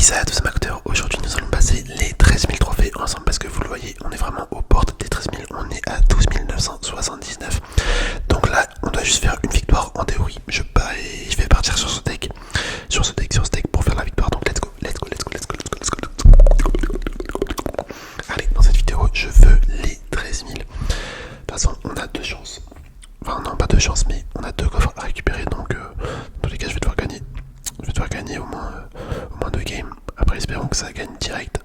Salut à tous amateurs, aujourd'hui nous allons passer les 13 000 trophées ensemble parce que vous le voyez, on est vraiment aux portes des 13 000, on est à 12 979. Donc là, on doit juste faire une victoire en théorie. Je vais partir sur ce deck, pour faire la victoire. Donc let's go. Allez, dans cette vidéo, je veux les 13 000. De toute façon, on a deux chances. Enfin non, pas deux chances, mais on a deux coffres à récupérer. Donc dans tous les cas, je vais devoir gagner. Je vais devoir gagner au moins deux games. Après, espérons que ça gagne direct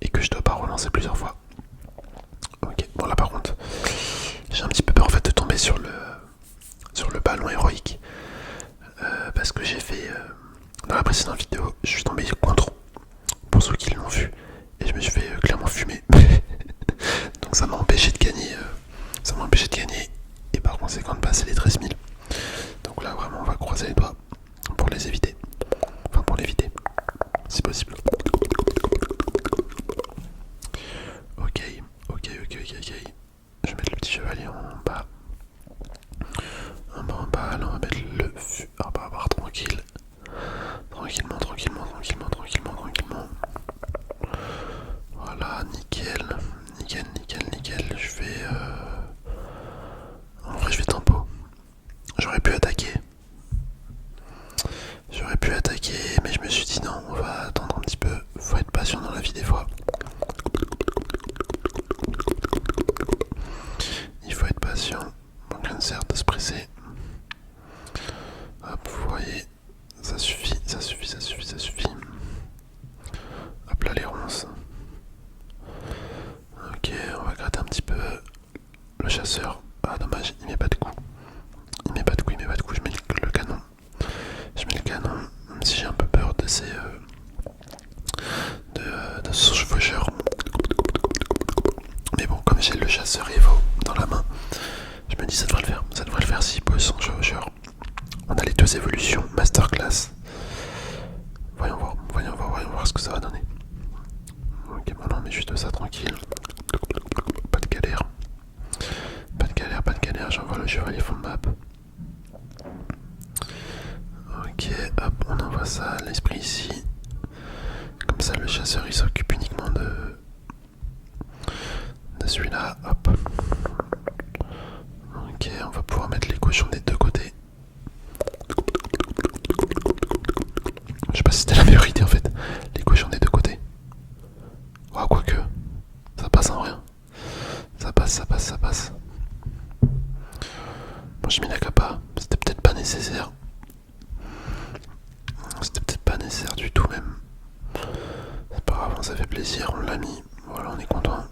et que je dois pas relancer plusieurs fois. Ok, bon là par contre, j'ai un petit peu peur en fait de tomber sur le ballon héroïque parce que j'ai fait dans la précédente vidéo, je suis tombé contre pour ceux qui l'ont vu et je me suis fait clairement fumer. Donc ça m'a empêché de gagner, et par conséquent de passer les 13 000. Donc là vraiment on va croiser les doigts pour les éviter. Enfin pour l'éviter, si possible. Ok. Je vais mettre le petit chevalier en bas. Là on va mettre le barbare tranquille. Tranquillement. Voilà, nickel. Je vais... En vrai je vais tempo. J'aurais pu attaquer, mais je me suis dit non, on va attendre un petit peu. Faut être patient dans la vie des fois. Il faut être patient. Donc rien ne sert de se presser. Hop, vous voyez, ça suffit. Hop là les ronces. Ok, on va gratter un petit peu le chasseur. Ah dommage, il met pas de coup. Je mets le canon. Même si j'ai un peu peur de ces de ce chevaucheur. Mais bon, comme j'ai le chasseur Evo dans la main, je me dis ça devrait le faire s'il pose son chevaucheur. On a les deux évolutions, masterclass. Voyons voir ce que ça va donner. Ok, maintenant on met juste ça tranquille. Pas de galère, j'envoie le chevalier fond de map. Ok, hop, on envoie ça, l'esprit ici. Comme ça le chasseur il s'occupe uniquement de celui-là, hop. Ok, on va pouvoir mettre les cochons des deux côtés. Je sais pas si c'était la meilleure idée en fait, les cochons des deux côtés. Oh, quoique, ça passe en rien. Ça passe. Bon, j'ai mis la capa, c'était peut-être pas nécessaire. Du tout même. C'est pas grave, ça fait plaisir, on l'a mis. Voilà, on est content.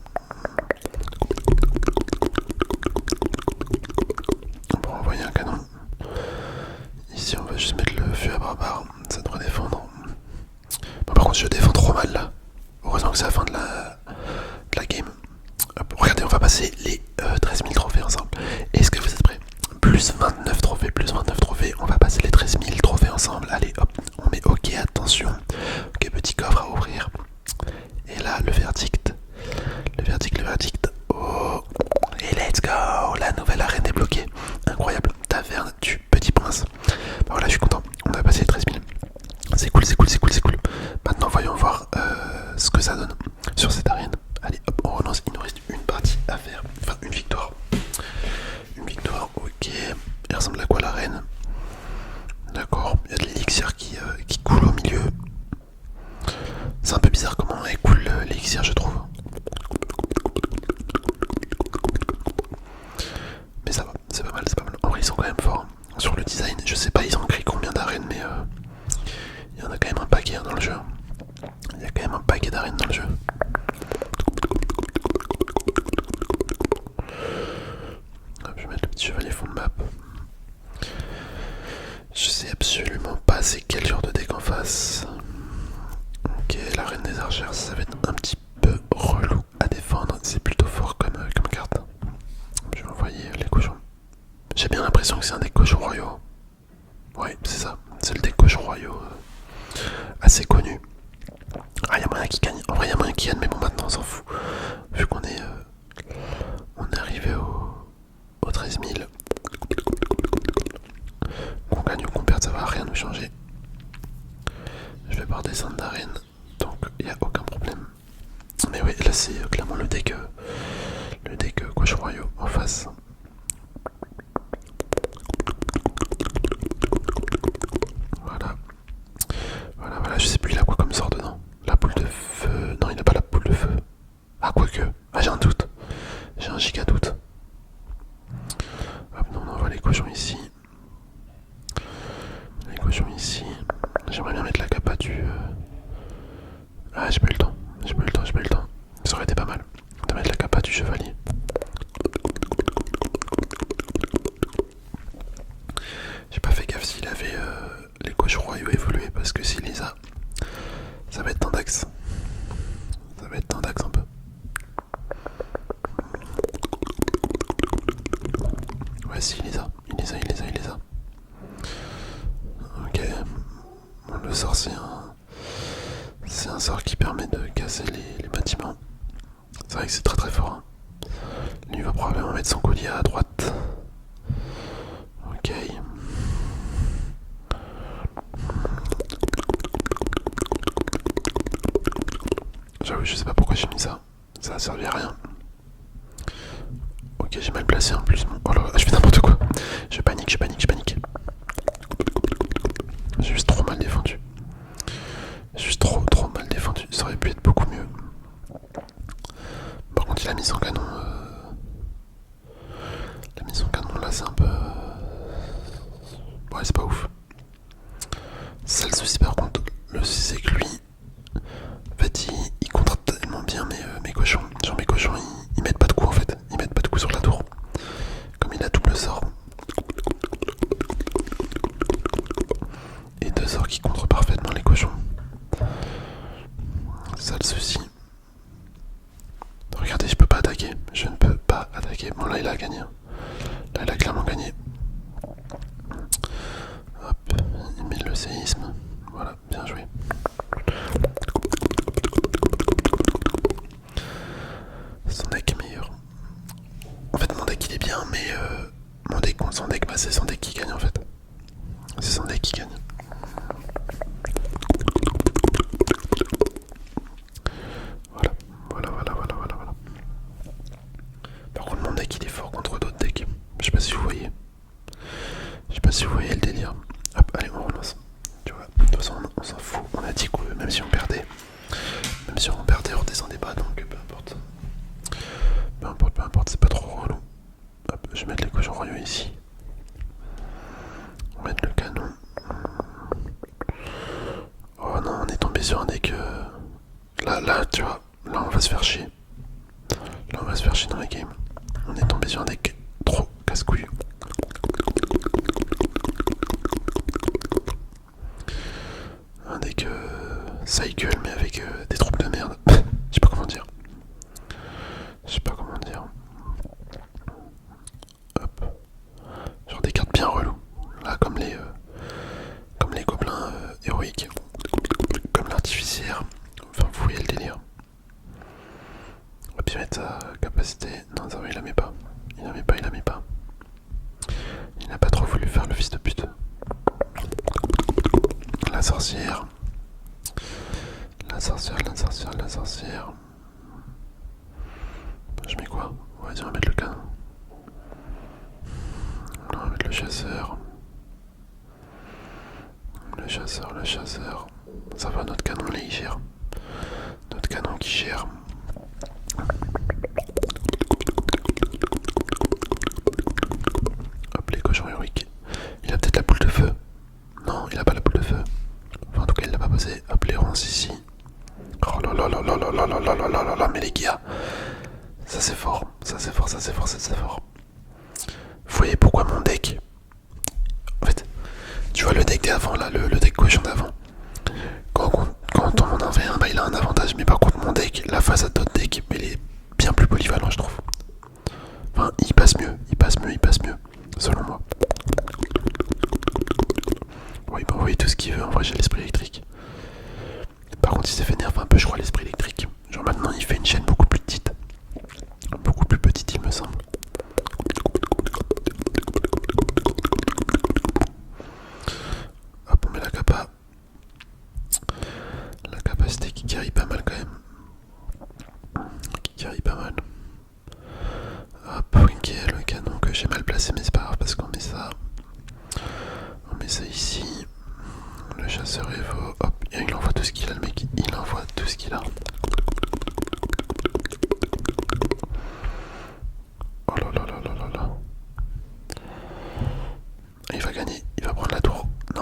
On va envoyer un canon. Ici, on va juste mettre le feu à barbare. Ça devrait défendre. Bon, par contre, je défends trop mal là. Heureusement que c'est la fin de la game. Hop, regardez, on va passer les 13 000 trophées ensemble. Est-ce que vous êtes prêts? Plus 29 trophées. On va passer les 13 000 trophées ensemble. Allez, hop, on met OK, attention. Ok, petit coffre à ouvrir. Et là, le verdict. Oh, et let's go. La nouvelle arène débloquée. Incroyable. Taverne du Petit Prince. Bah voilà, je suis content. On a passé les 13 000. C'est cool. Maintenant, voyons voir ce que ça donne sur cette arène. Allez, hop, on relance. Il nous reste une partie à faire. Enfin, une victoire. Ok. Elle ressemble à quoi l'arène? D'accord. Il y a de l'élixir qui coule au milieu. C'est un peu bizarre comment elle coule l'élixir, je trouve. Mais ça va, c'est pas mal. En vrai, ils sont quand même forts. Sur le design, je sais pas, ils ont créé combien d'arènes, mais il y en a quand même un paquet dans le jeu. Il y a quand même un paquet d'arènes dans le jeu. Hop, je vais mettre le petit chevalier fond de map. Je sais absolument pas c'est quel genre de deck en face. Ok, la reine des archères, ça va être un petit peu relou à défendre. C'est plutôt fort comme carte. Je vais envoyer les cochons. J'ai bien l'impression que c'est un deck cochons royaux. Ouais, c'est ça. C'est le deck cochons royaux assez connu. Ah, il y a moyen qu'il gagne. En vrai, il y a moyen qu'il gagne, mais bon, maintenant on s'en fout. Vu qu'on est, arrivé au 13 000. Qu'on gagne ou qu'on perde, ça va rien nous changer. Je vais pas redescendre d'arène. arène, donc il n'y a aucun problème. Mais oui, là c'est clairement le deck cochon royaux en face. Voilà. Voilà, je sais plus il a quoi comme sort dedans. La boule de feu. Non, il n'a pas la boule de feu. Ah, quoique. Ah, j'ai un doute. J'ai un giga doute. Hop, non, on envoie les cochons ici. Les cochons ici. J'aimerais bien mettre la capa du. Ah, j'ai pas eu le temps. Ça aurait été pas mal de mettre la capa du chevalier. J'ai pas fait gaffe s'il avait les cochons royaux évolués parce que s'il les a, ça va être tendax. Ça va être tendax un peu. Ouais, si, il les a. Ok. Bon, le sort, c'est un sort qui permet de casser les bâtiments. C'est vrai que c'est très très fort. Hein. Lui va probablement mettre son collier à droite. Ok. J'avoue, je sais pas pourquoi j'ai mis ça. Ça a servi à rien. Ok, j'ai mal placé en plus. Oh là là, je fais n'importe quoi. Je panique. J'ai juste trop mal défendu. Trop mal défendu. Ça aurait pu être beaucoup mieux. Par contre, il a mis son canon. Il a mis son canon là, c'est un peu. Ouais, c'est pas ouf. C'est ça le souci par contre. Le souci c'est que lui, en fait, il contre tellement bien mes cochons. Genre mes cochons, ils mettent pas de coups en fait. Ils mettent pas de coups sur la tour. Comme il a double sort. Et deux sorts qui contre parfaitement les cochons. C'est ça le souci. Regardez, je peux pas attaquer. Je ne peux pas attaquer. Bon là il a gagné. Là il a clairement gagné. Hop, il met le séisme. Voilà, bien joué. Son deck est meilleur. En fait mon deck il est bien mais mon deck contre son deck, bah, c'est son deck qui gagne en fait. C'est son deck qui gagne. Voilà. Par contre mon deck il est fort contre d'autres decks. Je sais pas si vous voyez. Le délire. Hop, allez on relance. Tu vois, de toute façon on s'en fout. On a dit que même si on perdait, on descendait pas donc peu importe. Peu importe, c'est pas trop relou. Hop, je vais mettre les cochons royaux ici. On va mettre le canon. Oh non, on est tombé sur un deck. Là, tu vois, là on va se faire chier. Là on va se faire chier dans la game. On est tombé sur un deck trop casse-couille. Un deck cycle mais avec des troupes de merde. Je sais pas comment dire. Hop. Genre des cartes bien reloues. Là comme les gobelins héroïques. Comme l'artificière. Enfin vous voyez le délire. On va bien mettre sa capacité. Non, ça va, il la met pas. Il n'a pas trop voulu faire le fils de pute. La sorcière. Je mets quoi? Vas-y, on va mettre le canon. On va mettre le chasseur. Le chasseur. Ça va, notre canon là il gère. Notre canon qui gère. Hop, les cochons héroïques. Il a peut-être la boule de feu. Non, il a pas la boule de feu. Enfin, en tout cas, il l'a pas posé. Hop, les ronces ici. Oh là là là là là là là là là là là là, mais les gars. Ça c'est fort. Vous voyez pourquoi mon deck. En fait, tu vois le deck d'avant là, le deck cochon d'avant. Quand on en avait un, bah il a un avantage. Mais par contre, mon deck, la face à d'autres decks, mais il est bien plus polyvalent, je trouve. Enfin, il passe mieux. Selon moi. Oui, bah oui, tout ce qu'il veut. En vrai, j'ai l'esprit électrique. Par contre, il s'est fait nerf un peu, je crois, l'esprit électrique. Genre maintenant, il fait une chaîne beaucoup plus petite. Beaucoup plus petite, il me semble. Hop, on met la capa. qui carry pas mal quand même. Qui carry pas mal. Hop, ok, le canon que j'ai mal placé, mais c'est pas grave parce qu'on met ça. On met ça ici. Le chasseur Evo, hop, il envoie tout ce qu'il a, le mec, il envoie tout ce qu'il a. Oh là là là là là là. Il va gagner, il va prendre la tour. Non.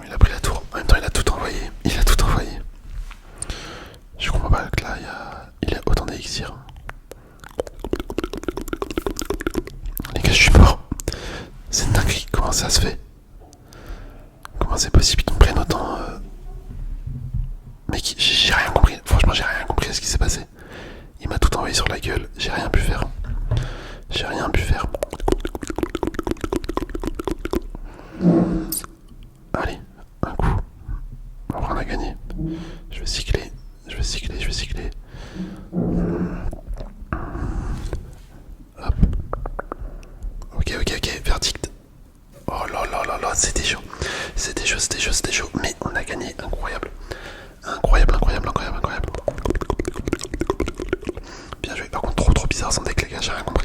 Il a pris la tour, en même temps il a tout envoyé. Il a tout envoyé. Je comprends pas que là il a autant d'élixir. Les gars, je suis mort. C'est une dinguerie, comment ça se fait? Comment c'est possible qu'ils me prennent autant Mec, j'ai rien compris. Franchement, j'ai rien compris à ce qui s'est passé. Il m'a tout envoyé sur la gueule. J'ai rien pu faire. J'ai rien pu faire. Allez, un coup. Après, on a gagné. Je vais cycler. Je vais cycler. Je vais cycler. Hop. Ok, ok, ok. Verdict. Oh là là là là, c'était chaud. C'était chaud, c'était chaud, c'était chaud. Mais on a gagné. Incroyable. Incroyable, incroyable, incroyable, incroyable. Bien joué. Par contre, trop bizarre son deck, les gars. J'ai rien compris.